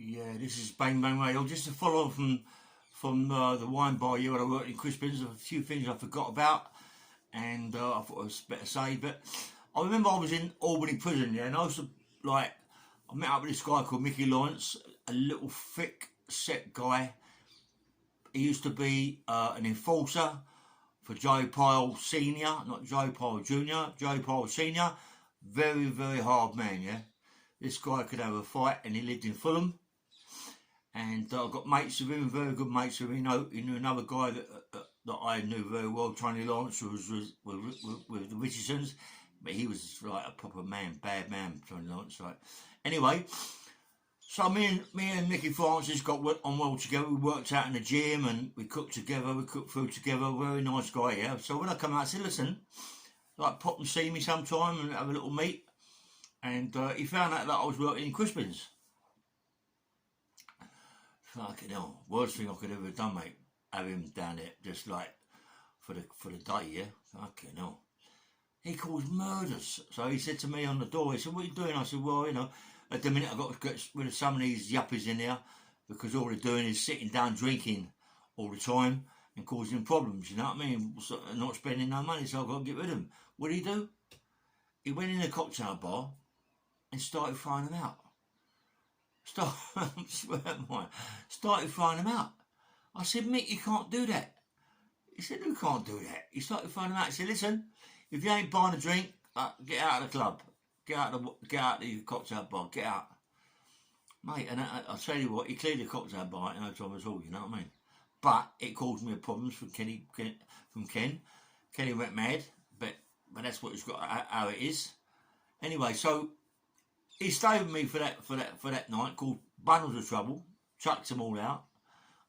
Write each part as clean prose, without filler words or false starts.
Yeah, this is Bang Bang Radio. Just to follow on from the wine bar here when I worked in Crispin's, a few things I forgot about, and I thought it was better say. But I remember I was in Albany Prison, yeah, and I was like, I met up with this guy called Mickey Lawrence, a little thick set guy. He used to be an enforcer for Joe Pyle Senior, not Joe Pyle Junior, Joe Pyle Senior. Very, very hard man, yeah. This guy could have a fight, and he lived in Fulham. And I got mates with him, very good mates with him. He knew another guy that I knew very well, Tony Lawrence, who was with the Richardsons, but he was like a proper man, bad man, Tony Lawrence. Like. Anyway, so me and Nicky Francis got on well together. We worked out in the gym and we cooked together, we cooked food together. Very nice guy, yeah. So when I come out, I said, listen, like pop and see me sometime and have a little meet. And he found out that I was working in Crispin's. Fucking hell, worst thing I could ever have done, mate. Have him down there, just like for the day, yeah. Fucking hell. He caused murders. So he said to me on the door, he said, what are you doing? I said, well, you know, at the minute I've got to get rid of some of these yuppies in there because all they're doing is sitting down drinking all the time and causing problems, you know what I mean? So, not spending no money, so I've got to get rid of them. What did he do? He went in a cocktail bar and started throwing them out. Started throwing them out. I said, Mick, you can't do that. He said, who can't do that? He started throwing them out. He said, listen, if you ain't buying a drink, get out of the club. Get out of the cocktail bar. Get out. Mate, and I'll tell you what, he cleared the cocktail bar in no time at all, you know what I mean? But it caused me problems from Ken. Kenny went mad, but that's what it's got, how it is. Anyway, so he stayed with me for that night, called Bundles of Trouble, chucked them all out.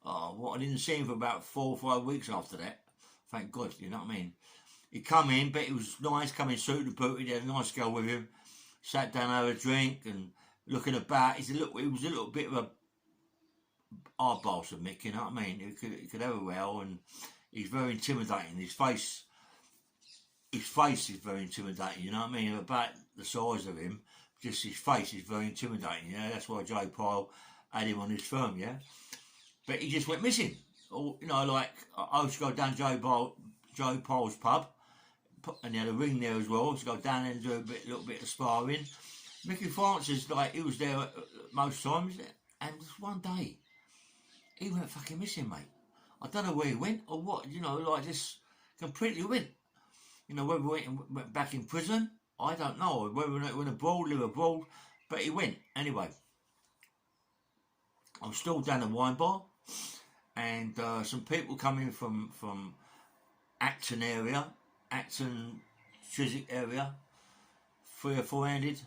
Oh, what, I didn't see him for about 4 or 5 weeks after that. Thank God, you know what I mean? He come in, but he was nice, coming suited and booted. He had a nice girl with him. Sat down, had a drink, and looking about. He was a little bit of a hard boss of Mick, you know what I mean? He could have a well, and he's very intimidating. His face is very intimidating, you know what I mean? About the size of him, just his face is very intimidating, yeah? That's why Joe Pyle had him on his firm, yeah? But he just went missing. Or, you know, like, I used to go down Joe Pyle's pub, and he had a ring there as well, to go down there and do a little bit of sparring. Mickey Francis, like, he was there most times, and just one day, he went fucking missing, mate. I don't know where he went or what, you know, like, just completely went. You know, whether he went back in prison, I don't know. Whether he went abroad, live abroad, but he went. Anyway, I'm still down the wine bar, and some people coming from Acton area, Acton, Chiswick area, 3 or 4-handed,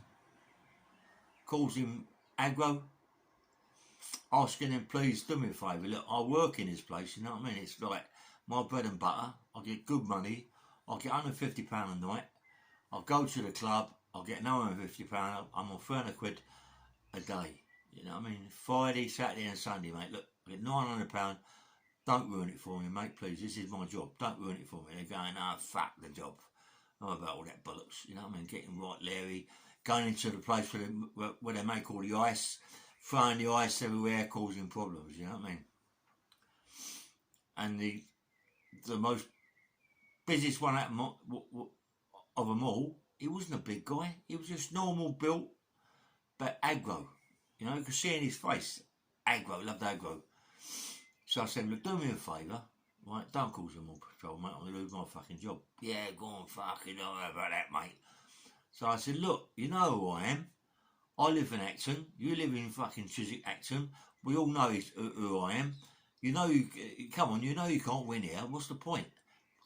calls him aggro, asking him, please do me a favour, look, I work in this place, you know what I mean? It's like my bread and butter, I get good money, I'll get £150 a night, I'll go to the club, I'll get another £150, I'm on £300 a day, you know what I mean? Friday, Saturday and Sunday, mate, look, I get £900, don't ruin it for me, mate, please, this is my job, don't ruin it for me. They're going, oh, fuck the job. I'm about all that bollocks, you know what I mean? Getting right Larry, going into the place where they make all the ice, throwing the ice everywhere, causing problems, you know what I mean? And the most busiest one out of them all, he wasn't a big guy, he was just normal built, but aggro, you know, you could see in his face, aggro, loved aggro. So I said, look, do me a favour, right, don't cause them more patrol, mate, I'm going to lose my fucking job. Yeah, go on, fucking, don't worry about that, mate. So I said, look, you know who I am. I live in Acton, you live in fucking Chiswick, Acton. We all know who I am. You know, come on, you know you can't win here. What's the point?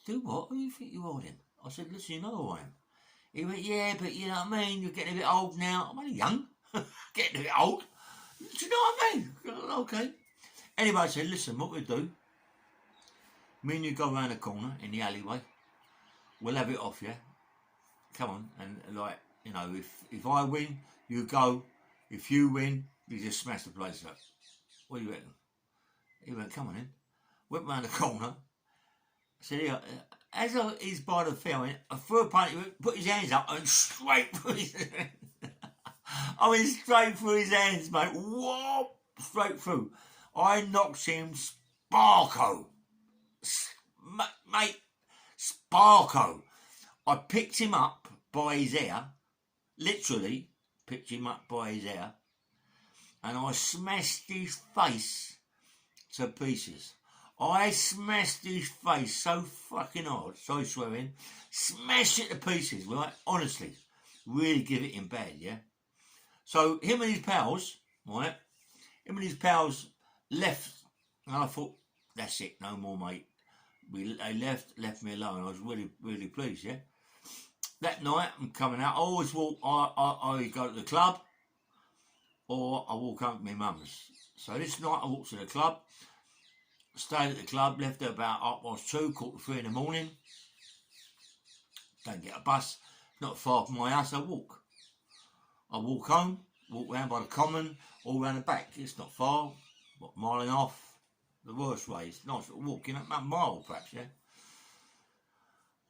Do what? Who do you think you are then? I said, listen, you know who I am. He went, yeah, but you know what I mean? You're getting a bit old now. I'm only young. Getting a bit old. Do you know what I mean? Okay. Anyway, I said, listen, what we do, me and you go around the corner in the alleyway. We'll have it off, yeah? Come on. And like, you know, if I win, you go. If you win, you just smash the place up. What do you reckon? He went, come on in. Went round the corner. I said, yeah, as he's by the field, I threw a punch, he put his hands up and straight through his I went straight through his hands, mate. Whoop! straight through. I knocked him sparko. Mate, sparko. I picked him up by his hair, literally picked him up by his hair, and I smashed his face to pieces. I smashed his face so fucking hard, sorry swearing, smashed it to pieces, right? Honestly, really give it him bad, yeah? So him and his pals, right? Him and his pals left, and I thought, that's it, no more, mate. They left me alone. I was really, really pleased, yeah? That night, I'm coming out. I always walk, I go to the club, or I walk home to my mum's. So this night, I walked to the club, stayed at the club, left at about 2:30, 3:45 in the morning. Don't get a bus, not far from my house, I walk. I walk home, walk round by the common, all round the back. It's not far, what, a mile and a half. The worst way, it's nice walking up a mile perhaps, yeah.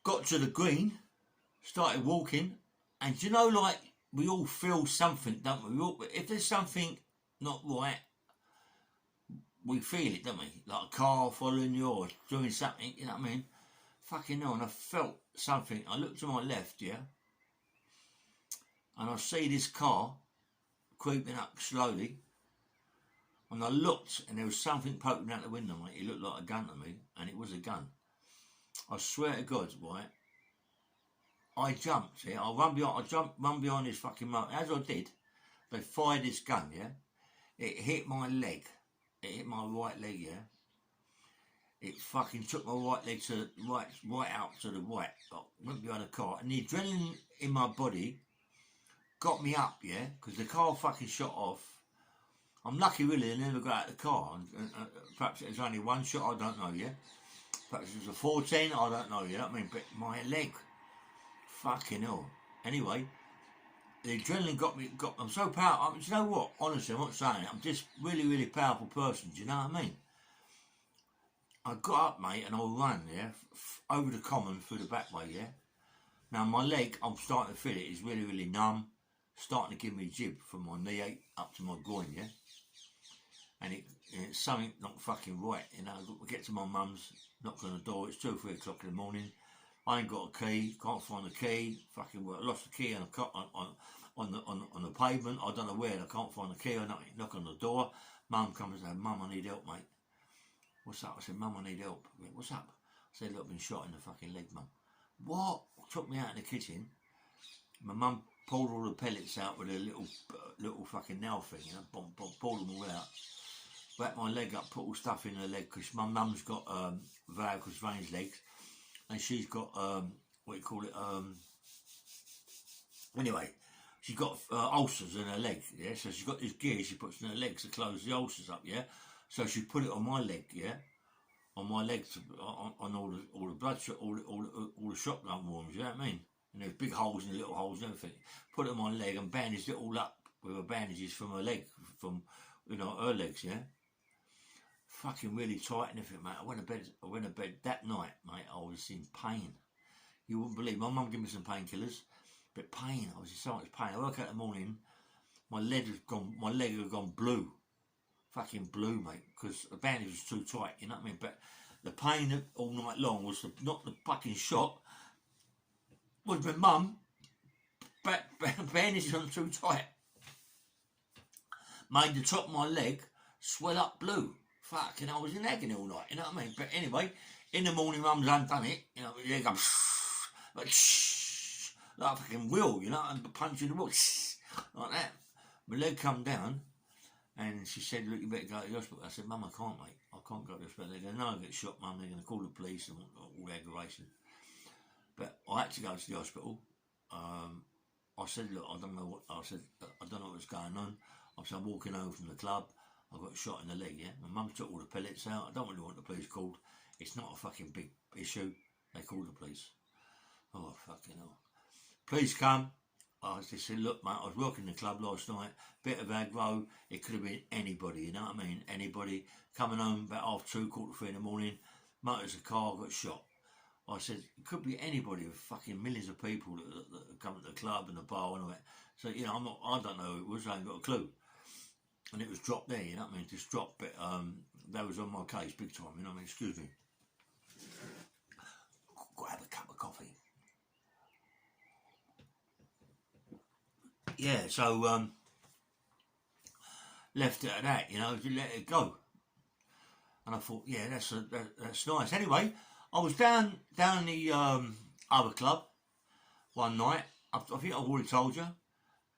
Got to the green, started walking, and you know, like, we all feel something, don't we? If there's something not right, we feel it, don't we? Like a car following you or doing something, you know what I mean? Fucking hell, and I felt something. I looked to my left, yeah, and I see this car creeping up slowly. And I looked, and there was something poking out the window, mate. It looked like a gun to me, and it was a gun. I swear to God, right? I jumped, yeah. I jumped, run behind this fucking motor. As I did, they fired this gun, yeah. It hit my leg. It hit my right leg, yeah. It fucking took my right leg to right out to the right. I went behind the car, and the adrenaline in my body got me up, yeah, because the car fucking shot off. I'm lucky, really, I never got out of the car. And perhaps it was only one shot, I don't know, yeah. Perhaps it was a 14, I don't know, you know what I mean? But my leg, fucking hell. Anyway, the adrenaline got me, I'm so powerful. You know what? Honestly, I'm not saying it. I'm just really, really powerful person, do you know what I mean? I got up, mate, and I ran, yeah, over the common through the back way, yeah. Now, my leg, I'm starting to feel it, is really, really numb. Starting to give me a jib from my knee up to my groin, yeah. And it's something not fucking right, you know. I get to my mum's, knock on the door, it's 2 or 3 o'clock in the morning. I ain't got a key, can't find the key. Fucking I lost the key on the pavement. I don't know where. I can't find the key. I knock on the door. Mum comes and says, "Mum, I need help, mate." "What's up?" I said, "Mum, I need help." Went, "What's up?" I said, "Look, I've been shot in the fucking leg, Mum." "What?" Took me out in the kitchen. My mum pulled all the pellets out with a little fucking nail thing, you know, pulled them all out. Wrapped my leg up, put all stuff in her leg, because my mum's got varicose veins legs, and she's got what do you call it? Anyway, she's got ulcers in her leg, yeah. So she's got this gear she puts in her legs to close the ulcers up, yeah. So she put it on my leg, yeah, on my legs, on all the bloodshot, all the shotgun wounds, you know what I mean? And there's big holes and little holes and everything. Put it on my leg and bandaged it all up with her bandages from her leg, from, you know, her legs, yeah. Fucking really tight and everything, mate. I went to bed that night, mate. I was in pain. You wouldn't believe. My mum gave me some painkillers, but pain. I was in so much pain. I woke up in the morning, my leg had gone blue, fucking blue, mate, because the bandage was too tight. You know what I mean? But the pain all night long was not the fucking shot. Was my mum bandages on too tight. Made the top of my leg swell up blue. Fucking, I was in agony all night, you know what I mean? But anyway, in the morning, Mum's undone it, you know, the leg goes like a fucking wheel, you know, and punching the wheel, like that. My leg come down, and she said, "Look, you better go to the hospital." I said, "Mum, I can't, mate. I can't go to the hospital." They go, "No, I get shot, Mum. They're going to call the police and all the aggravation." But I had to go to the hospital. I said, "Look, I don't know what's going on." I said, "I'm walking home from the club. I got shot in the leg, yeah. My mum took all the pellets out. I don't really want the police called. It's not a fucking big issue. They called the police." Oh, fucking hell. Police come. I just said, "Look, mate, I was working in the club last night. Bit of aggro. It could have been anybody, you know what I mean? Anybody coming home about 2:30, 2:45 in the morning. Motor's a car, got shot." I said, "It could be anybody with fucking millions of people that come to the club and the bar and all that." So, you know, I don't know who it was. I ain't got a clue. and it was dropped there, you know what I mean? Just dropped it. That was on my case big time, you know what I mean? Excuse me. Grab a cup of coffee. Yeah, so left it at that, you know, to let it go. And I thought, yeah, that's nice. Anyway, I was down the other club one night. I think I've already told you.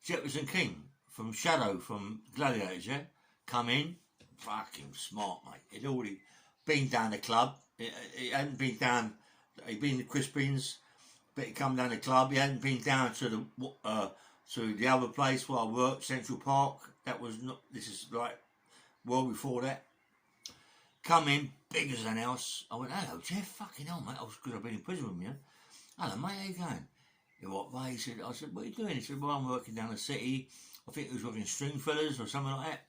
Jefferson King from Shadow from Gladiators, yeah, come in, fucking smart, mate. He'd already been down the club. He hadn't been down. He'd been to Crispin's, but he come down the club. He hadn't been down to the other place where I worked, Central Park. That was not. This is like well before that. Come in, big as an house. I went, hello, Jeff. Fucking hell, mate. I was good. I've been in prison with you. Hello, mate. How you going? In what way? He said, I said, what are you doing? He said, well, I'm working down the city. I think he was working Stringfellas or something like that.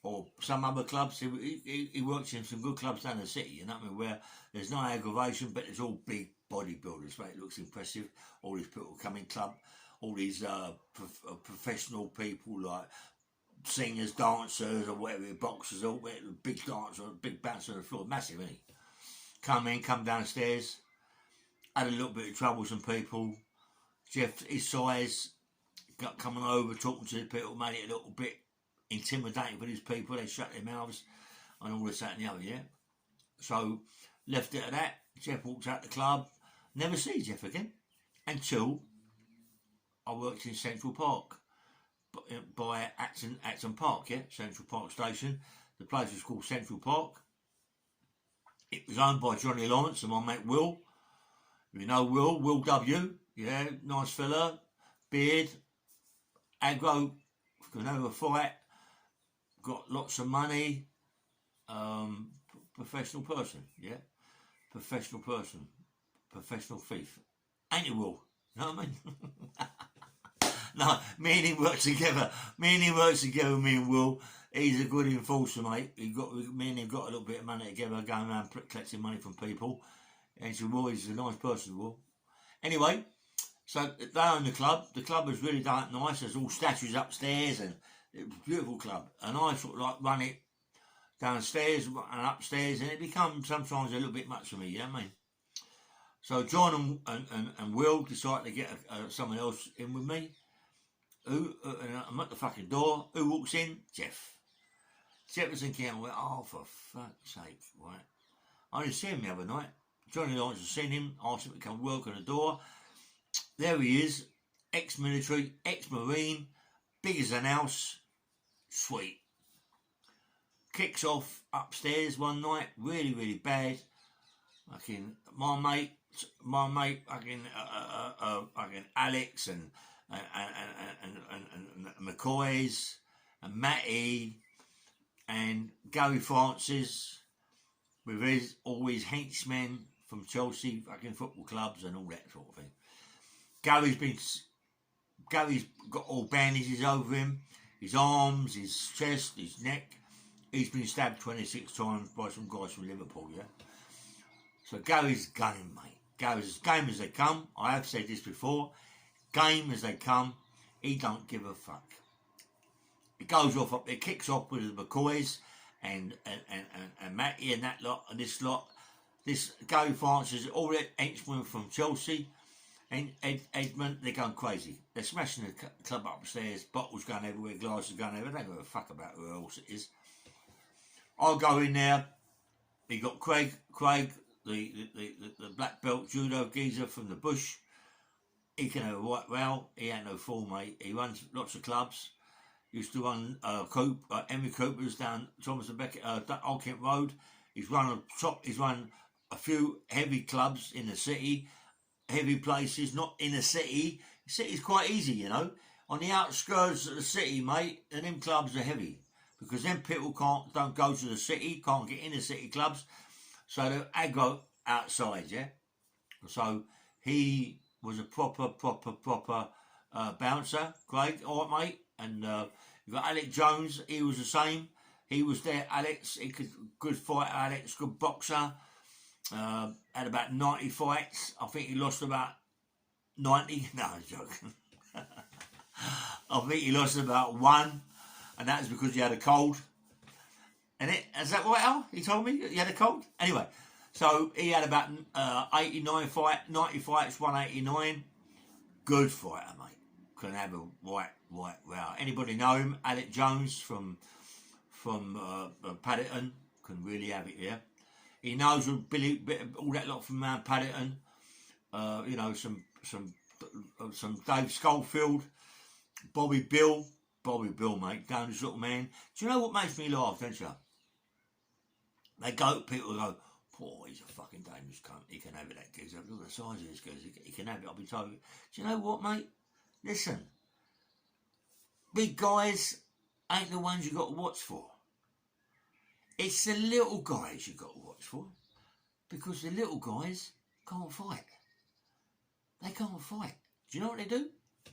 Or some other clubs. He works in some good clubs down the city, you know what I mean, where there's no aggravation, but it's all big bodybuilders, right? It looks impressive. All these people come in club, all these professional people like singers, dancers, or whatever, boxers, or whatever, big dancer, big bouncer on the floor, massive, isn't he? Come downstairs, had a little bit of trouble with some people. Jeff, his size, got coming over, talking to the people, made it a little bit intimidating for these people. They shut their mouths and all this, that, and the other, yeah? So, left it at that. Jeff walked out the club. Never see Jeff again until I worked in Central Park. By Acton Park, yeah, Central Park Station. The place was called Central Park. It was owned by Johnny Lawrence and my mate Will. You know Will W, yeah, nice fella, beard, aggro, can have a fight, got lots of money, professional person, yeah, professional person, professional thief. Ain't you, Will? You know what I mean? No, me and him work together. Me and Will. He's a good enforcer, mate. Me and him got a little bit of money together, going around collecting money from people. And so Will is a nice person, Will. Anyway, so they own the club. The club was really nice. There's all statues upstairs, and it was a beautiful club. And I sort of like run it downstairs and upstairs, and it becomes sometimes a little bit much for me, you know what I mean? So John and Will decided to get someone else in with me. I'm at the fucking door. Who walks in? Jeff. Jefferson King. I went, oh, for fuck's sake, right? I didn't see him the other night. Johnny Lawrence had seen him, asked him to come work on the door. There he is, ex-military, ex-marine, big as an house, sweet. Kicks off upstairs one night, really, really bad. Fucking my mate, fucking Alex and McCoy's and Matty and Gary Francis with all his henchmen from Chelsea fucking football clubs and all that sort of thing. Gary's got all bandages over him, his arms, his chest, his neck. He's been stabbed 26 times by some guys from Liverpool, yeah? So Gary's gunning, mate. Gary's as game as they come. I have said this before. Game as they come. He don't give a fuck. It goes off up there, kicks off with the McCoys and Matty and that lot and this lot. This Gary Francis, all that henchmen from Chelsea and Edmund, they're going crazy. They're smashing the club upstairs, bottles going everywhere, glasses going everywhere. They don't give a fuck about who else it is. I'll go in there. He got Craig, the black belt judo geezer from the bush. He can have a white row. He ain't no fool, mate. He runs lots of clubs. Used to run Henry Cooper's down Thomas and Beckett, Old Kent Road. He's run a few heavy clubs in the city, heavy places, not in the city. The city's quite easy, you know. On the outskirts of the city, mate, and them clubs are heavy. Because them people don't go to the city, can't get in the city clubs. So they're aggro outside, yeah? So he was a proper bouncer, Craig, all right, mate. And you've got Alex Jones, he was the same. He was there, Alex, good fighter, Alex, good boxer. Had about 90 fights. I think he lost about 90. No, I'm joking. I think he lost about one. and that was because he had a cold. And is that right, Al? He told me he had a cold? Anyway, so he had about 90 fights, 189. Good fighter, mate. Can have a right row. Anybody know him? Alec Jones from Paddington can really have it here. He knows Billy, all that lot from Mount Paddington. You know, some Dave Schofield, Bobby Bill, mate, dangerous little man. Do you know what makes me laugh, don't you? People go, oh, he's a fucking dangerous cunt. He can have it, that geezer. Look at the size of this geezer. He can have it, I'll be told. Do you know what, mate? Listen, big guys ain't the ones you got to watch for. It's the little guys you got to watch for. Because the little guys can't fight. They can't fight. Do you know what they do?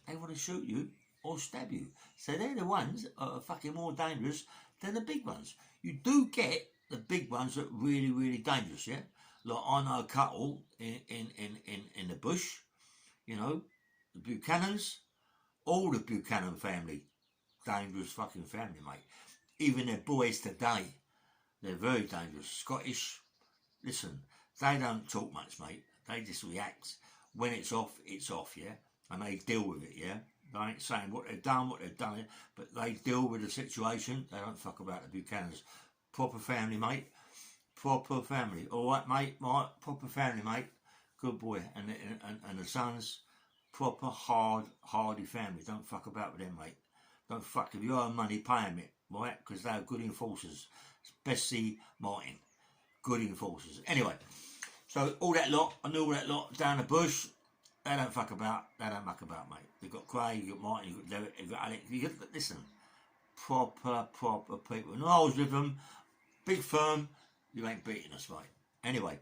They want to shoot you or stab you. So they're the ones that are fucking more dangerous than the big ones. You do get the big ones that are really, really dangerous, yeah? Like I know a couple in the bush, you know, the Buchanans, all the Buchanan family, dangerous fucking family, mate. Even their boys today, they're very dangerous. Scottish, listen, they don't talk much, mate. They just react. When it's off, yeah? And they deal with it, yeah? They ain't saying what they've done, but they deal with the situation. They don't fuck about the Buchanans. Proper family, mate. Proper family. All right, mate. Right, proper family, mate. Good boy. And the sons, proper hardy family. Don't fuck about with them, mate. Don't fuck. If you owe money, pay them it, right? Because they're good enforcers. Especially Martin. Good enforcers. Anyway, so all that lot, I knew all that lot down the bush. They don't fuck about. They don't muck about, mate. You've got Craig, you've got Martin, you've got Derek, you've got Alex. Listen, proper people. And I was with them. Big firm, you ain't beating us, mate. Anyway,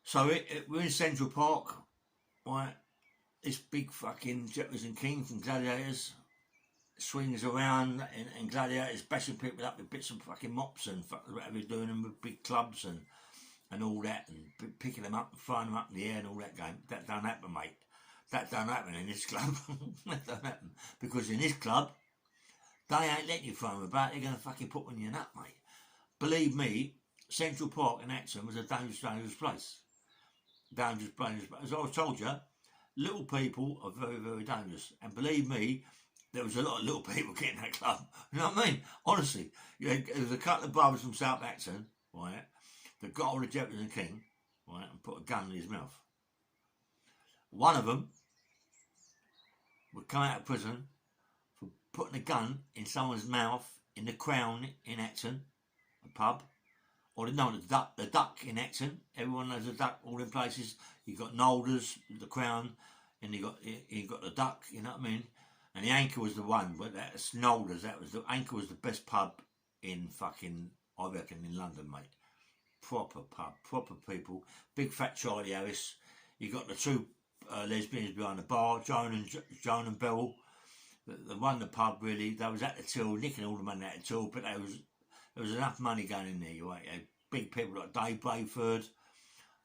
so we're in Central Park, right? This big fucking Jefferson King from Gladiators swings around and Gladiators bashing people up with bits of fucking mops and whatever, doing them with big clubs and all that, and picking them up and throwing them up in the air and all that game. That don't happen, mate. That don't happen in this club. That don't happen. Because in this club, they ain't letting you throw them about. They're going to fucking put one in your nut, mate. Believe me, Central Park in Acton was a dangerous place. Dangerous place. As I told you, little people are very, very dangerous. And believe me, there was a lot of little people getting that club. You know what I mean? Honestly, there was a couple of brothers from South Acton, right, that got hold of Jefferson King, right, and put a gun in his mouth. One of them would come out of prison for putting a gun in someone's mouth in the Crown in Acton, a pub, or the Duck in Acton. Everyone knows the Duck, all in places. You got Nolders, the Crown, and you got the Duck. You know what I mean? And the Anchor was the one, but that's Nolders. That was the Anchor was the best pub in fucking, I reckon, in London, mate. Proper pub, proper people. Big fat Charlie Harris. You got the two lesbians behind the bar, Joan and Beryl. They run the pub really. They was at the till, nicking all the money at the till, but there was enough money going in there. You had big people like Dave Brayford,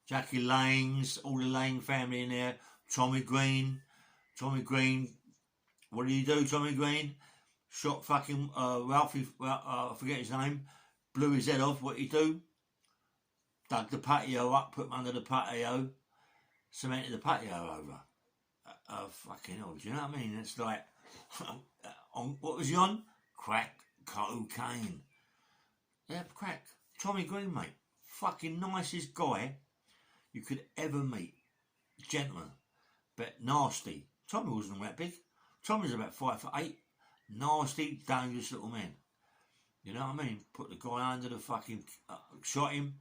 Jackie Lanes, all the Lane family in there. Tommy Green. What did he do, Tommy Green? Shot fucking Ralphie. I forget his name. Blew his head off. What did he do? Dug the patio up, put him under the patio, cemented the patio over. Fucking hell, do you know what I mean? It's like, what was he on? Crack cocaine. Yeah, crack. Tommy Green, mate. Fucking nicest guy you could ever meet. Gentleman, but nasty. Tommy wasn't that big. Tommy was about 5'8". Nasty, dangerous little man. You know what I mean? Put the guy under the fucking, shot him.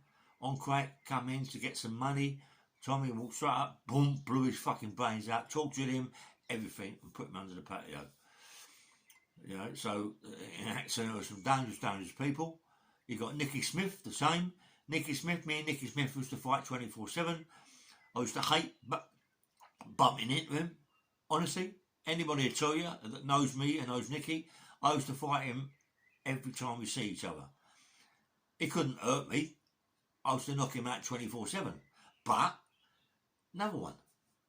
On crack, come in to get some money. Tommy walked straight up, boom, blew his fucking brains out, talked to him, everything, and put him under the patio. You know, so in Acton there were some dangerous people. You got Nicky Smith, the same. Me and Nicky Smith used to fight 24/7. I used to hate bumping into him. Honestly, anybody will tell you that knows me and knows Nicky, I used to fight him every time we see each other. He couldn't hurt me. I used to knock him out 24/7. But another one,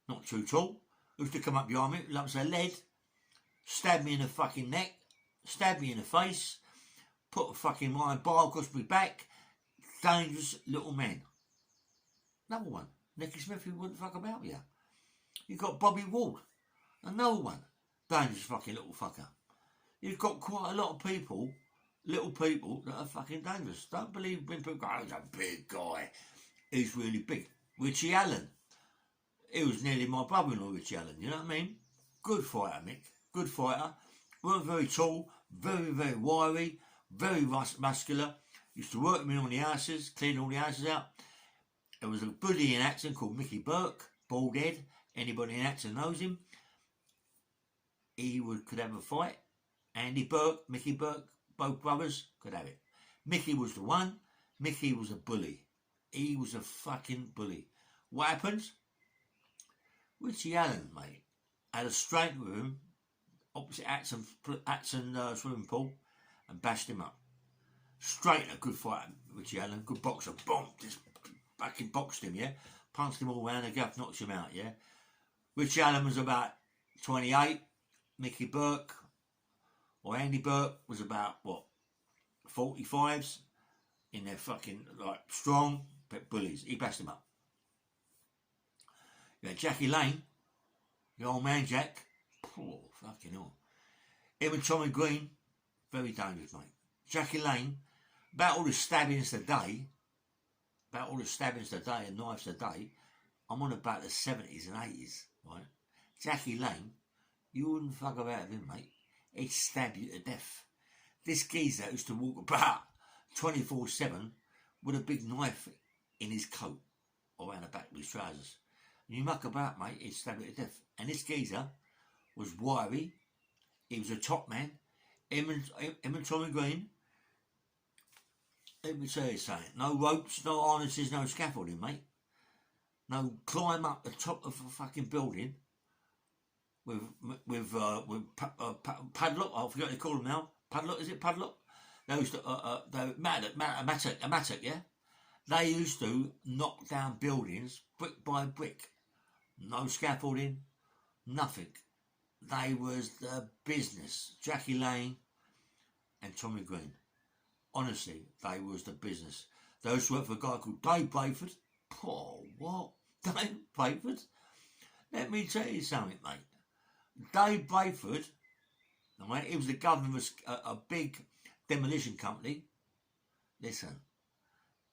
not too tall, used to come up behind me, lumps of lead, stab me in the fucking neck, stab me in the face, put a fucking iron bar across my back. Dangerous little man. Another one. Nicky Smith, who wouldn't fuck about you. You've got Bobby Ward. Another one. Dangerous fucking little fucker. You've got quite a lot of people, little people, that are fucking dangerous. Don't believe when people go, oh, he's a big guy. He's really big. Richie Allen. He was nearly my brother-in-law, Richie Allen, you know what I mean? Good fighter, Mick. Good fighter. Weren't very tall, very, very wiry, very muscular. Used to work with me on the houses, cleaning all the houses out. There was a bully in Acton called Mickey Burke, bald head. Anybody in Acton knows him. He could have a fight. Andy Burke, Mickey Burke, both brothers could have it. Mickey was the one. Mickey was a bully. He was a fucking bully. What happens? Richie Allen, mate, had a straight with him opposite Acton swimming pool and bashed him up. Straight, a good fighter, Richie Allen, good boxer. Boom, just fucking boxed him, yeah? Punched him all round and Gaff knocked him out, yeah? Richie Allen was about 28. Mickey Burke, or Andy Burke, was about, 45s. In their fucking, strong, but bullies. He bashed him up. You had Jackie Lane, the old man Jack. Oh, fucking hell. Him and Tommy Green, very dangerous, mate. Jackie Lane, about all the stabbings today, and knives today, I'm on about the 70s and 80s, right? Jackie Lane, you wouldn't fuck about with him, mate. He'd stab you to death. This geezer used to walk about 24/7 with a big knife in his coat or around the back of his trousers. And you muck about, mate, he'd stab you to death. And this geezer was wiry. He was a top man. Him and Tommy Green, let me tell you something. No ropes, no harnesses, no scaffolding, mate. No climb up the top of a fucking building with padlock. I forgot what they call them now. Padlock, is it padlock? They used to, mattock, yeah? They used to knock down buildings brick by brick. No scaffolding, nothing. They was the business. Jackie Lane and Tommy Green. Honestly, they was the business. Those worked for a guy called Dave Brayford. Oh, what? Dave Brayford? Let me tell you something, mate. Dave Brayford, right, he was the governor of a big demolition company. Listen,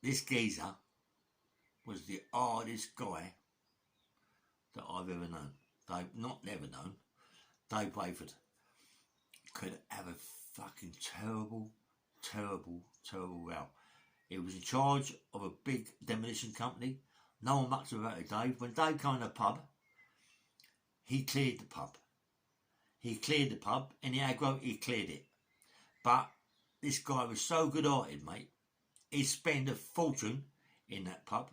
this geezer was the hardest guy that I've ever known. Never known. Dave Brayford could have a fucking terrible row. He was in charge of a big demolition company. No one mucked about it, Dave. When Dave came to the pub, he cleared the pub. And the aggro, he cleared it. But this guy was so good-hearted, mate. He'd spend a fortune in that pub.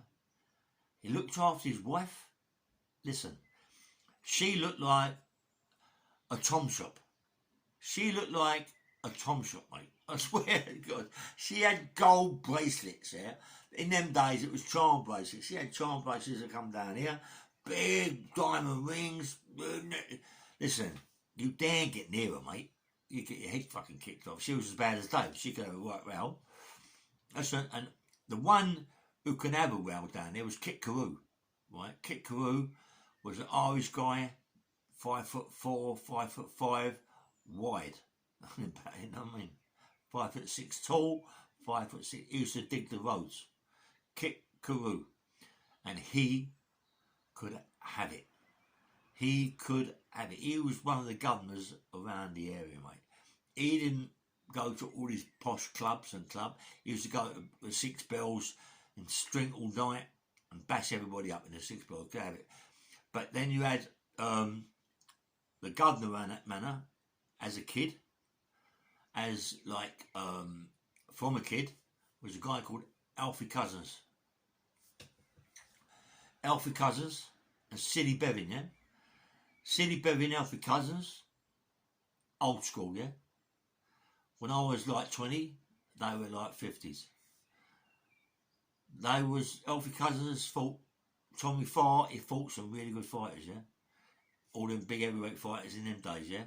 He looked after his wife. Listen, she looked like a tom shop. Mate. I swear to God. She had gold bracelets, yeah? In them days, it was charm bracelets. She had charm bracelets that come down here. Big diamond rings. Listen, you dare get near her, mate. You get your head fucking kicked off. She was as bad as Dave. She could have a right row. And the one who can have a row down there was Kit Carew, right? Kit Carew was an Irish guy, 5'4", 5'5", wide. You know what I mean? 5'6" tall, 5'6". He used to dig the roads. Kit Carew. And he could have it. He was one of the governors around the area, mate. He didn't go to all these posh clubs. He used to go to the Six Bells and drink all night and bash everybody up in the Six Bells. Could have it. But then you had the governor around that manor as a kid. From a kid, was a guy called Alfie Cousins. Alfie Cousins and Sidney Bevan, yeah? Sidney Bevan, Alfie Cousins, old school, yeah? When I was like 20, they were like 50s. Alfie Cousins fought Tommy Farr. He fought some really good fighters, yeah? All them big heavyweight fighters in them days, yeah?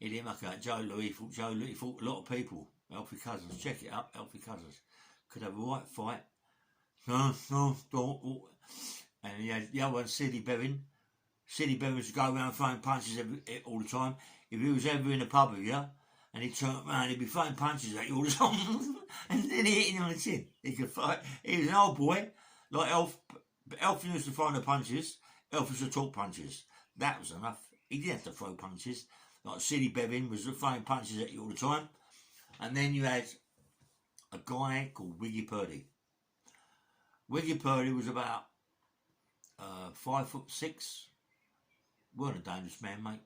He didn't muck out. Joe Louis fought a lot of people. Alfie Cousins, check it up. Alfie Cousins could have a right fight. No, don't. And he had the other one, Sidney Bevin. Sidney Bevin used to go around throwing punches all the time. If he was ever in a pub with you, and he'd turn around, he'd be throwing punches at you all the time, and then he hit him on the chin. He could fight. He was an old boy, like Elf. Elf used to throw the punches. Elf used to talk punches. That was enough. He didn't have to throw punches. Like Sidney Bevin was throwing punches at you all the time. And then you had a guy called Wiggy Purdy. Wiggy Purdy was about 5'6". Weren't a dangerous man, mate.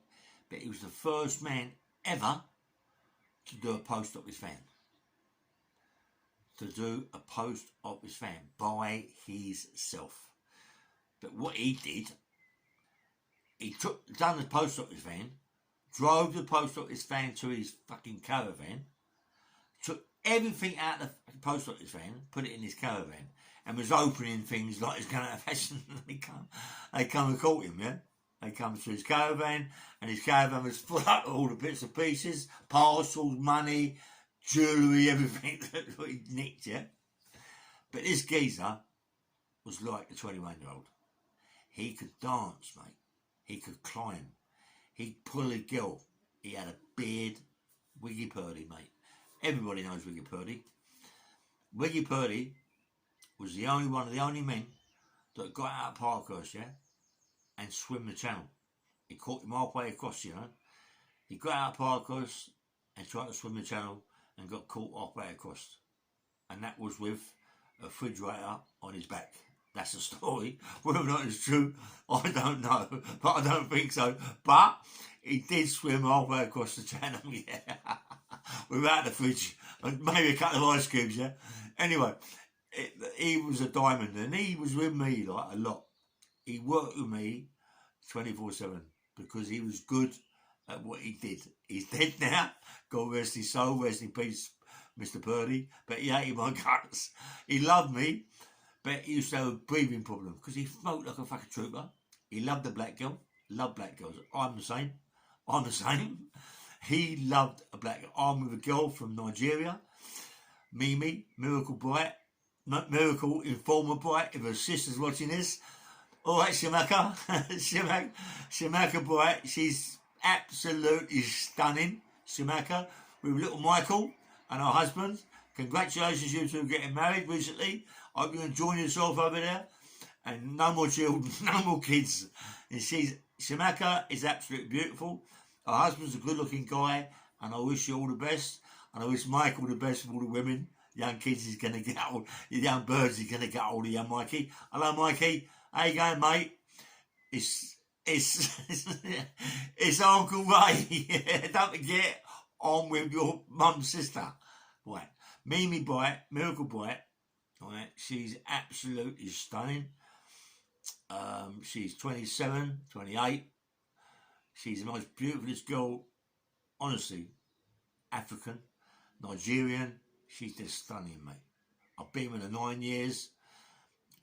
But he was the first man ever to do a post office van. To do a post office van by himself. But what he did, he done the post office van, drove the post office van to his fucking caravan, took everything out of the post office van, put it in his caravan, and was opening things like he's going out of fashion. They come and caught him, yeah? They come to his caravan, and his caravan was full up of all the bits and pieces, parcels, money, jewellery, everything that he nicked, yeah? But this geezer was like a 21-year-old. He could dance, mate. He could climb. He'd pull a girl. He had a beard. Wiggy Purdy, mate. Everybody knows Wiggy Purdy. Wiggy Purdy was one of the only men that got out of Parkhurst, yeah, and swim the channel. He caught him halfway across, you know. He got out of Parkhurst and tried to swim the channel and got caught halfway across. And that was with a refrigerator on his back. That's the story. Whether or not it's true, I don't know. But I don't think so. But he did swim halfway across the channel, yeah. Without the fridge. And maybe a couple of ice cubes, yeah. Anyway, he was a diamond. And he was with me, like, a lot. He worked with me 24/7 because he was good at what he did. He's dead now. God rest his soul. Rest in peace, Mr. Purdy. But he hated my guts. He loved me. But he used to have a breathing problem because he smoked like a fucking trooper. He loved the black girl. Loved black girls. I'm the same. He loved a black girl. I'm with a girl from Nigeria. Mimi, Miracle Bright. Miracle Informer Bright. If her sister's watching this. All right, Shamaka. Shamaka Bright. She's absolutely stunning. Shamaka. With little Michael and her husband. Congratulations, you two getting married recently. I hope you're enjoying yourself over there. And no more children, no more kids. And Shamaka is absolutely beautiful. Her husband's a good-looking guy, and I wish you all the best. And I wish Michael the best for all the women. Young kids he's going to get old. The young birds he's going to get old of, young Mikey. Hello, Mikey. How you going, mate? It's Uncle Ray. Don't forget, I'm with your mum's sister. Right. Mimi Bright, Miracle Bright, right, she's absolutely stunning. She's 27, 28. She's the most beautifulest girl, honestly, African, Nigerian. She's just stunning, mate. I've been with her 9 years.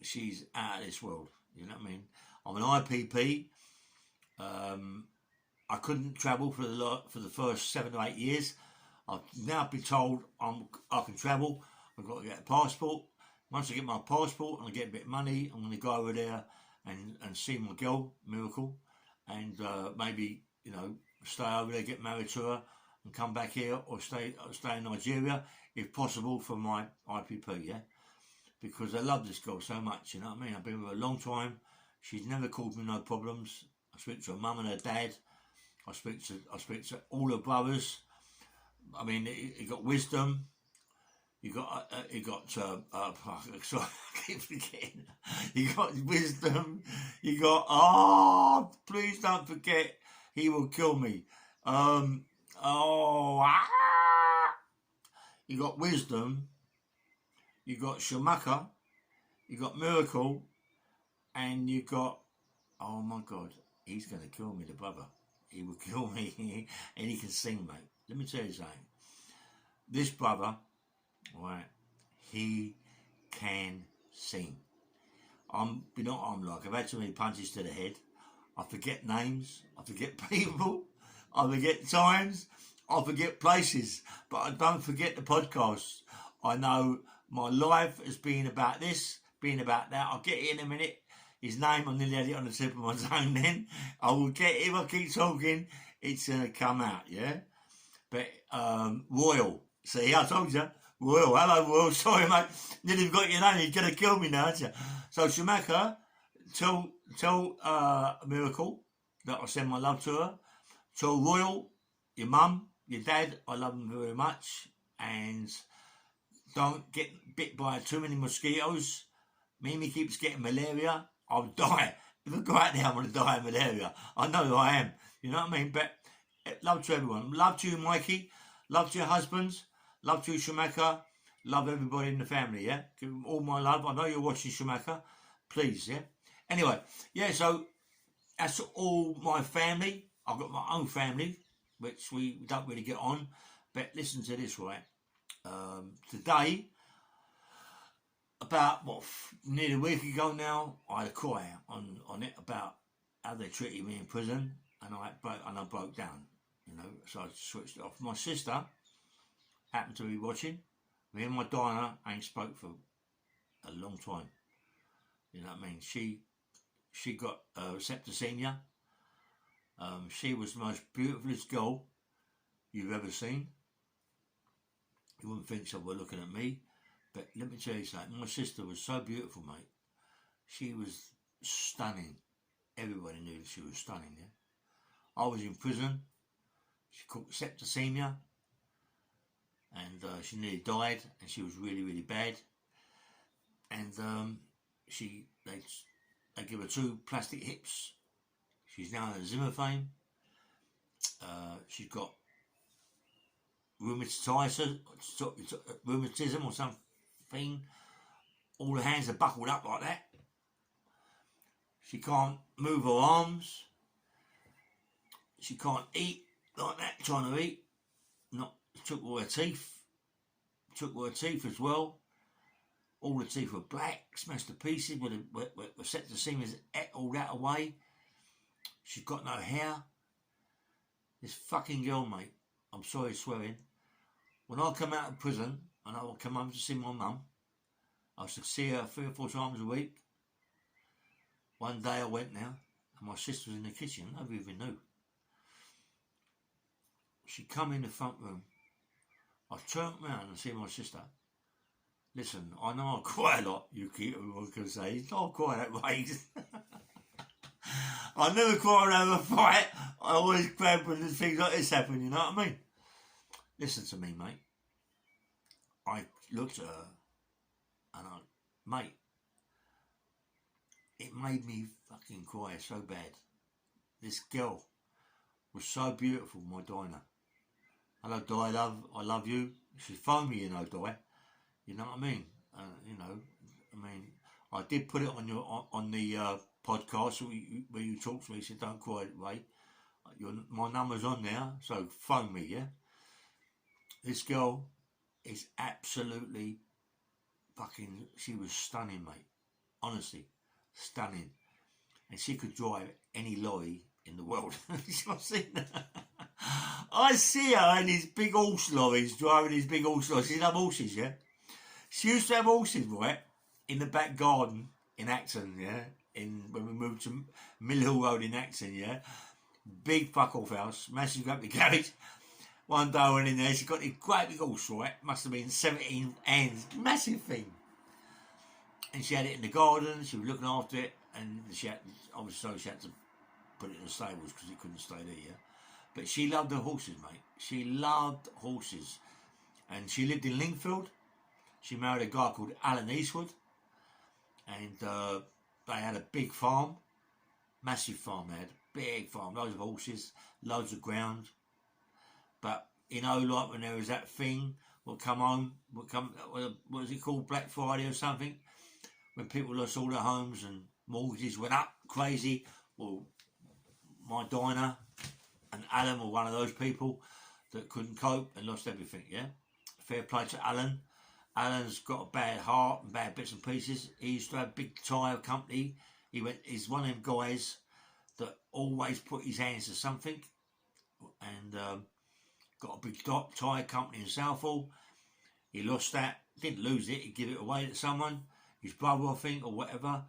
She's out of this world, you know what I mean? I'm an IPP. I couldn't travel for the first 7 or 8 years. I've now been told I can travel. I've got to get a passport. Once I get my passport and I get a bit of money, I'm going to go over there and see my girl, Miracle, and maybe, you know, stay over there, get married to her, and come back here, or stay in Nigeria, if possible, for my IPP, yeah? Because I love this girl so much, you know what I mean? I've been with her a long time. She's never caused me no problems. I speak to her mum and her dad. I speak to all her brothers. I mean, you got Wisdom. You got sorry, I keep forgetting. You got Wisdom. You got please don't forget. He will kill me. You got Wisdom. You got Shamaka. You got Miracle, and you got, oh my God, he's gonna kill me, the brother. He will kill me, and he can sing, mate. Let me tell you something. This brother, right, he can sing. You know what I'm like. I've had too many punches to the head. I forget names. I forget people. I forget times, I forget places, but I don't forget the podcast. I know my life has been about this, been about that. I'll get it in a minute. His name, I nearly had it on the tip of my tongue then. I will get it if I keep talking, it's going to come out, yeah? But Royal, see, I told you, Royal, hello Royal, sorry mate, nearly got your name, you're going to kill me now, aren't you? So Schumacher, tell Miracle that I send my love to her. Tell Royal, your mum, your dad, I love them very much, and don't get bit by too many mosquitoes. Mimi keeps getting malaria, I'll die. If I go out there, I'm going to die of malaria. I know who I am, you know what I mean? But love to everyone. Love to you, Mikey. Love to your husbands. Love to you, Schumacher. Love everybody in the family, yeah? Give them all my love. I know you're watching, Schumacher. Please, yeah? Anyway, yeah, so that's all my family. I've got my own family, which we don't really get on. But listen to this, right? Today, about, nearly a week ago now, I had a cry on it about how they treated me in prison, and I broke down, you know, so I switched it off. My sister happened to be watching. Me and my Diana ain't spoke for a long time. You know what I mean? She got septicemia. She was the most beautifulest girl you've ever seen. You wouldn't think so by looking at me, but let me tell you something. My sister was so beautiful, mate. She was stunning. Everybody knew that she was stunning, yeah? I was in prison. She caught septicemia, and she nearly died, and she was really, really bad. And they give her 2 plastic hips. She's now in Zimmer fame. She's got rheumatism or something. All her hands are buckled up like that. She can't move her arms. She can't eat like that, trying to eat. Took all her teeth. Took all her teeth as well. All the teeth were black, smashed to pieces with septicemia, ate all that away. She's got no hair. This fucking girl, mate, I'm sorry swearing. When I come out of prison and I will come home to see my mum, I used to see her 3 or 4 times a week. One day I went now, and my sister was in the kitchen. Nobody even knew. She come in the front room. I turned round and see my sister. Listen, I know I cry a lot, you can say. It's not quite that way. I never cry when I have a fight. I always cry when things like this happen, you know what I mean? Listen to me, mate. I looked at her and mate, it made me fucking cry so bad. This girl was so beautiful, my Dinah. Hello, Di, love, I love you. She phoned me, you know, Di. You know what I mean? I did put it on the podcast where you talk to me. Said don't cry, Ray. My number's on there, so phone me. Yeah. This girl is absolutely fucking. She was stunning, mate. Honestly, stunning, and she could drive any lorry in the world. I've seen that. I see her in these big horse lorries driving these big horse lorries. She loves horses, yeah. She used to have horses, right, in the back garden in Acton, yeah. When we moved to Mill Hill Road in Acton, yeah. Big fuck off house, massive great big garage. One day I went in there, she got this great big horse, right? Must have been 17 hands, massive thing. And she had it in the garden. She was looking after it, and she had to put it in the stables because it couldn't stay there, yeah. But she loved her horses, mate. She loved horses, and she lived in Lingfield. She married a guy called Alan Eastwood, and they had a big farm, massive farm. They had a big farm, loads of horses, loads of ground. But you know, like when there was that thing, what was it called, Black Friday or something, when people lost all their homes and mortgages went up crazy. Well, my Dinah and Alan were one of those people that couldn't cope and lost everything. Yeah, fair play to Alan. Alan's got a bad heart and bad bits and pieces. He used to have a big tyre company. He's one of them guys that always put his hands to something, and got a big tyre company in Southall. He lost that, didn't lose it, he gave it away to someone, his brother I think, or whatever.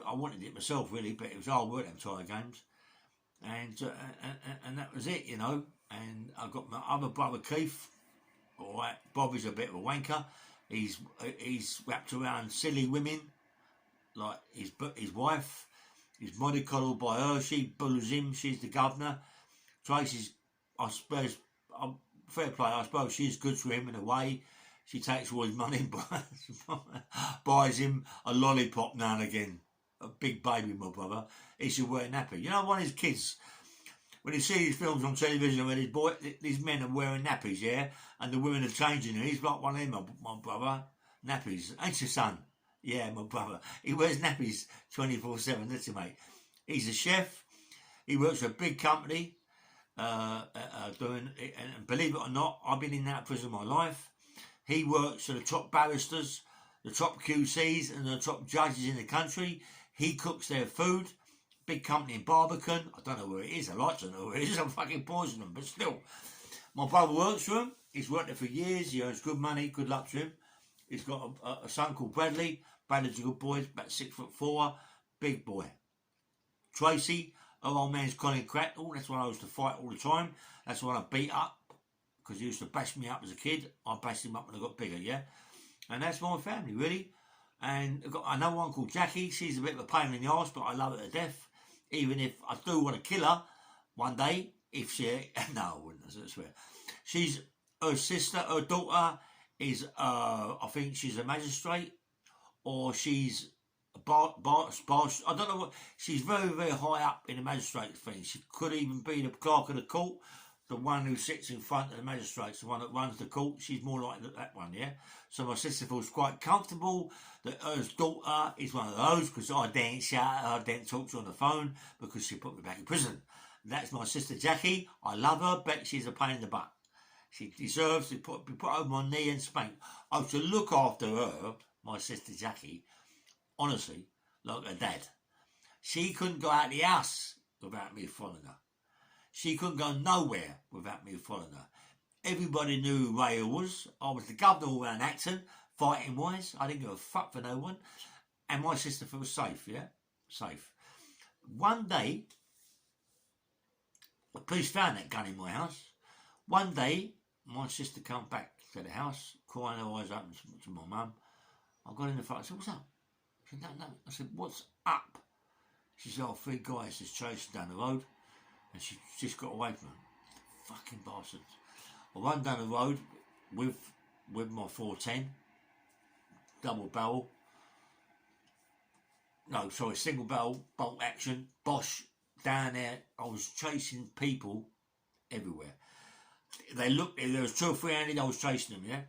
I wanted it myself really, but it was hard work, them tyre games. And that was it, you know. And I got my other brother Keith. All right, Bobby's a bit of a wanker. He's wrapped around silly women, like his wife. He's mollycoddled by her. She bullies him. She's the governor. Tracy's, I suppose, fair play. I suppose she's good for him in a way. She takes all his money and buys him a lollipop now and again. A big baby, my brother. He should wear a nappy. You know, one of his kids, when you see these films on television where these men are wearing nappies, yeah, and the women are changing them, he's like one of them, my brother. Nappies. Ain't your son? Yeah, my brother. He wears nappies 24/7, that's it, mate. He's a chef. He works for a big company, and believe it or not, I've been in that prison my life. He works for the top barristers, the top QCs, and the top judges in the country. He cooks their food. Big company in Barbican. I don't know where it is. I like to know where it is. I'm fucking poisoning them, but still. My brother works for him. He's worked there for years. He earns good money. Good luck to him. He's got a son called Bradley. Bradley's a good boy. He's about 6'4", big boy. Tracy, her old man's Colin Cracknell. That's when I used to fight all the time. That's when I beat up, because he used to bash me up as a kid. I bashed him up when I got bigger, yeah? And that's my family, really. And I've got another one called Jackie. She's a bit of a pain in the arse, but I love her to death. Even if I do want to kill her one day, if she... No, I wouldn't, I swear. She's... Her sister, her daughter is, I think she's a magistrate, or she's a bar, I don't know what... She's very, very high up in the magistrate thing. She could even be the clerk of the court, the one who sits in front of the magistrates, the one that runs the court. She's more like that one, yeah? So my sister feels quite comfortable that her daughter is one of those, because I daren't shout at her, I daren't talk to her on the phone, because she put me back in prison. That's my sister Jackie. I love her, but she's a pain in the butt. She deserves to be put over my knee and spanked. I have to look after her, my sister Jackie, honestly, like her dad. She couldn't go out of the house without me following her. She couldn't go nowhere without me following her. Everybody knew who Ray was. I was the governor all around Acton, fighting wise. I didn't give a fuck for no one. And my sister feels safe, yeah? Safe. One day, the police found that gun in my house. One day, my sister come back to the house, crying her eyes open to my mum. I got in the front. I said, what's up? She said, no. I said, what's up? She said, 3 guys just chasing down the road. And she just got away from them. Fucking bastards. I run down the road with my 410. Double barrel. No, sorry, single barrel, bolt action. Bosch, down there. I was chasing people everywhere. They looked, there was 2 or 3 handed, I was chasing them, yeah?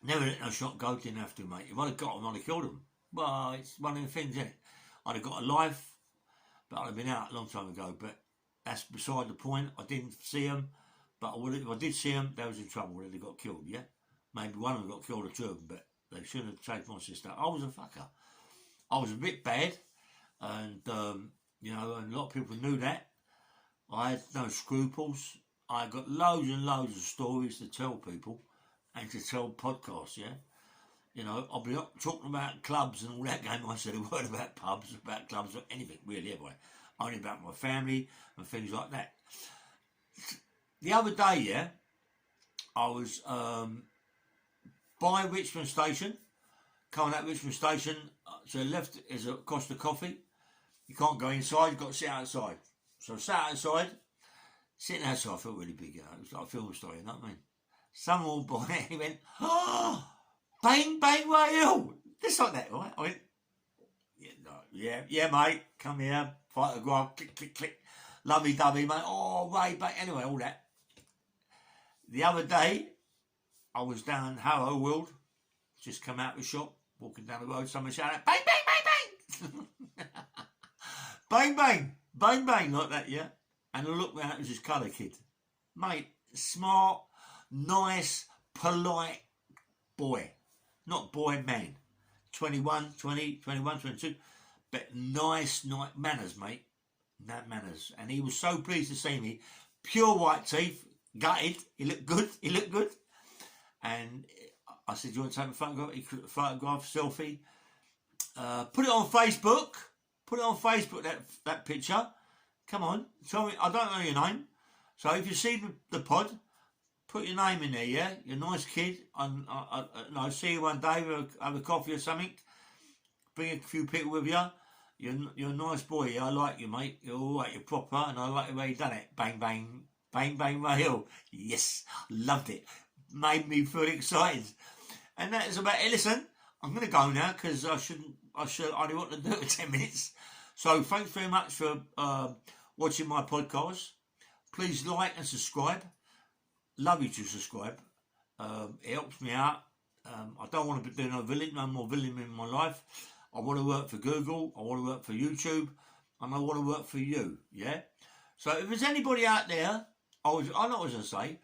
Never let no shot go, didn't have to, mate. If I'd have got them, I'd have killed them. Well, it's one of the things, isn't it? I'd have got a life, but I'd have been out a long time ago. But that's beside the point. I didn't see them, but if I did see them, they was in trouble. They'd have got killed, yeah? Maybe one of them got killed or 2 of them, but they shouldn't have chased my sister. I was a fucker. I was a bit bad, and, you know, and a lot of people knew that. I had no scruples. I got loads and loads of stories to tell people and to tell podcasts, yeah? You know, I'll be talking about clubs and all that game. I said a word about pubs, about clubs, or anything really, anyway. Only about my family and things like that. The other day, yeah, I was by Richmond Station, coming out Richmond Station, to the left is a Costa Coffee. You can't go inside, you've got to sit outside. So I sat outside, sitting outside, I felt really big, you know, it was like a film story, you know what I mean? Someone walked by and he went, oh, bang, bang, Ray Hill. Just like that, right? I went, yeah, mate, come here, fight the grog, click, click, click, lovey-dovey, mate, oh, Ray, bang, anyway, all that. The other day, I was down Harrow World, just come out of the shop, walking down the road, someone shouted, bang, bang, bang, bang. Bang, bang, bang, bang, like that, yeah? And I looked round, it was this colour kid. Mate, smart, nice, polite boy. Not boy, man. 21, 22. But nice manners, mate. Nat Manners. And he was so pleased to see me. Pure white teeth, gutted. He looked good. He looked good. And I said, do you want to take a photograph? He took a photograph, selfie. Put it on Facebook. Put it on Facebook, that picture. Come on. Tell me, I don't know your name. So if you see the pod, put your name in there, yeah? You're a nice kid. I'll see you one day. We'll have a coffee or something. Bring a few people with you. You're a nice boy. Yeah? I like you, mate. You're all right. You're proper. And I like the way you done it. Bang, bang. Bang, bang, Rahill. Yes. Loved it. Made me feel excited. And that is about it. Listen, I'm going to go now because I only want to do it for 10 minutes. So thanks very much for watching my podcast. Please like and subscribe. Love you to subscribe. It helps me out. I don't want to be doing no more villain in my life. I want to work for Google. I want to work for YouTube. And I want to work for you. Yeah? So if there's anybody out there, I know what I was going to say.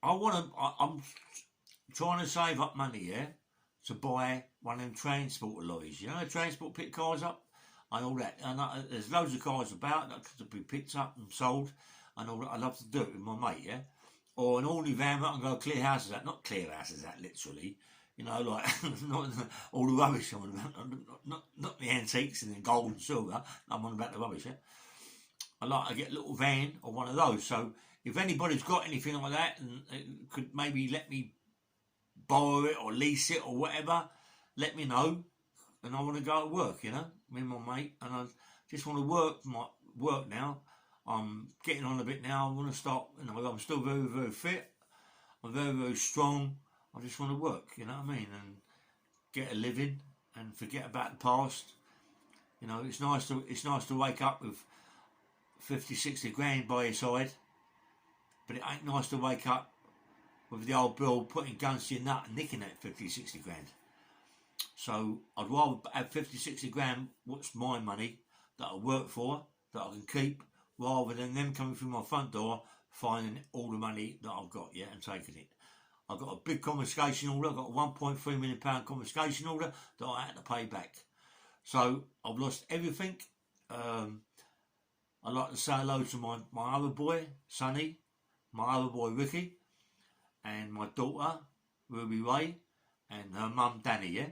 I'm trying to save up money, yeah, to buy one of them transport lorries. You know, transport pick cars up and all that. And there's loads of cars about that could be picked up and sold and all that. I love to do it with my mate, yeah. Or an ordinary van that I can go clear houses out. Not clear houses out, literally. You know, like not all the rubbish I'm on about. Not the antiques and the gold and silver. I'm on about the rubbish, yeah. I like to get a little van or one of those. So if anybody's got anything like that and could maybe let me borrow it or lease it or whatever, let me know. And I want to go to work, you know, me and my mate. And I just want to work now. I'm getting on a bit now. I want to start, you know, I'm still very, very fit. I'm very, very strong. I just want to work, you know what I mean? And get a living and forget about the past. You know, it's nice to wake up with 50, 60 grand by your side. But it ain't nice to wake up with the old bill putting guns to your nut and nicking that 50, 60 grand. So I'd rather have 50, 60 grand, what's my money, that I work for, that I can keep, rather than them coming through my front door, finding all the money that I've got, yeah, and taking it. I've got a big confiscation order. I've got a £1.3 million confiscation order that I had to pay back. So I've lost everything. I'd like to say hello to my other boy, Sonny, my other boy, Ricky, and my daughter, Ruby Ray, and her mum, Danny, yeah?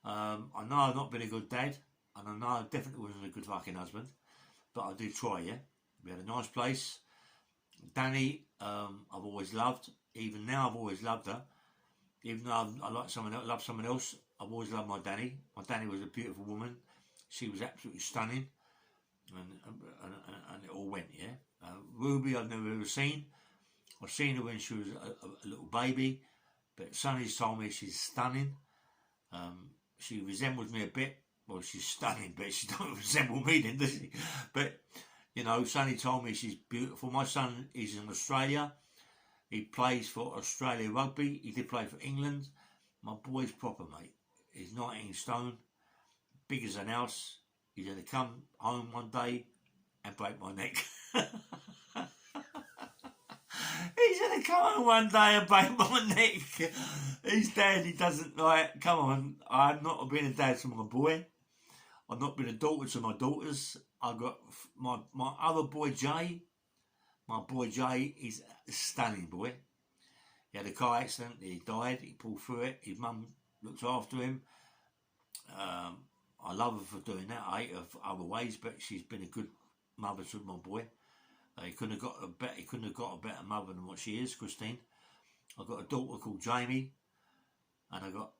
I know I've not been a good dad, and I know I definitely wasn't a good fucking husband, but I did try, yeah? We had a nice place. Danny, I've always loved. Even now, I've always loved her. Even though I like someone else, love someone else, I've always loved my Danny. My Danny was a beautiful woman. She was absolutely stunning, and it all went, yeah? Ruby, I've never ever seen. I've seen her when she was a little baby, but Sonny's told me she's stunning. She resembles me a bit. Well, she's stunning, but she don't resemble me then, does she? But, you know, Sonny told me she's beautiful. My son is in Australia. He plays for Australia Rugby. He did play for England. My boy's proper, mate. He's 19 stone, big as an house. He's going to come home one day and break my neck. He's going to come home one day and break my neck. His dad, he doesn't like, come on, I'm not being a dad to my boy. I've not been a daughter to my daughters. I've got my other boy, Jay. My boy, Jay, is a stunning boy. He had a car accident, he died, he pulled through it. His mum looked after him. I love her for doing that. I hate her for other ways, but she's been a good mother to my boy. He couldn't have got a better mother than what she is, Christine. I've got a daughter called Jamie, and I got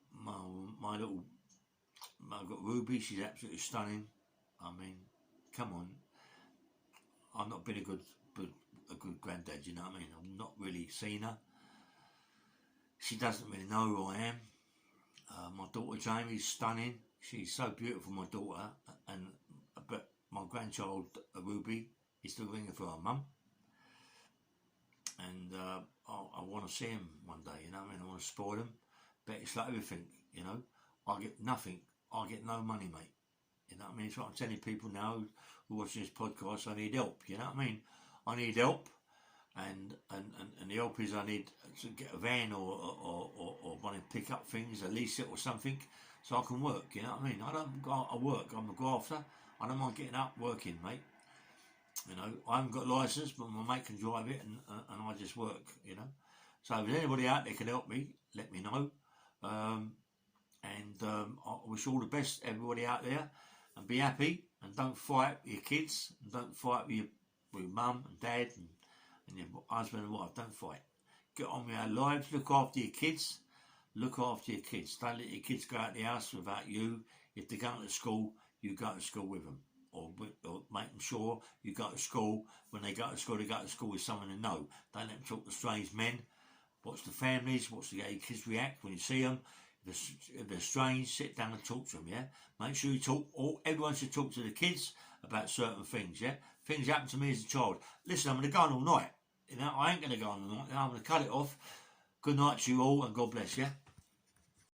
I've got Ruby. She's absolutely stunning. I mean, come on. I've not been a good granddad. You know what I mean? I've not really seen her. She doesn't really know who I am. My daughter Jamie's stunning. She's so beautiful, my daughter, but my grandchild Ruby is still ringing for her mum, and I want to see him one day. You know what I mean? I want to spoil him, but it's like everything. You know, I get nothing. I get no money, mate. You know what I mean? It's what I'm telling people now who watch this podcast. I need help. You know what I mean? I need help, and the help is I need to get a van or want to pick up things, lease it or something, so I can work. You know what I mean? I don't go. I work. I'm a grafter. I don't mind getting up, working, mate. You know, I haven't got a licence, but my mate can drive it, and I just work, you know. So if there's anybody out there can help me, let me know. I wish all the best, everybody out there, and be happy, and don't fight with your kids, and don't fight with your mum and dad and your husband and wife. Don't fight. Get on with our lives. Look after your kids. Look after your kids. Don't let your kids go out the house without you. If they're going to school, you go to school with them. Or make them sure you go to school. When they go to school, they go to school with someone they know. Don't let them talk to strange men. Watch the families. Watch the kids react when you see them. If they're strange, sit down and talk to them, yeah? Make sure you talk. Everyone should talk to the kids about certain things, yeah? Things happened to me as a child. Listen, I'm going to go on all night. You know, I ain't going to go on all night. I'm going to cut it off. Good night to you all, and God bless, yeah?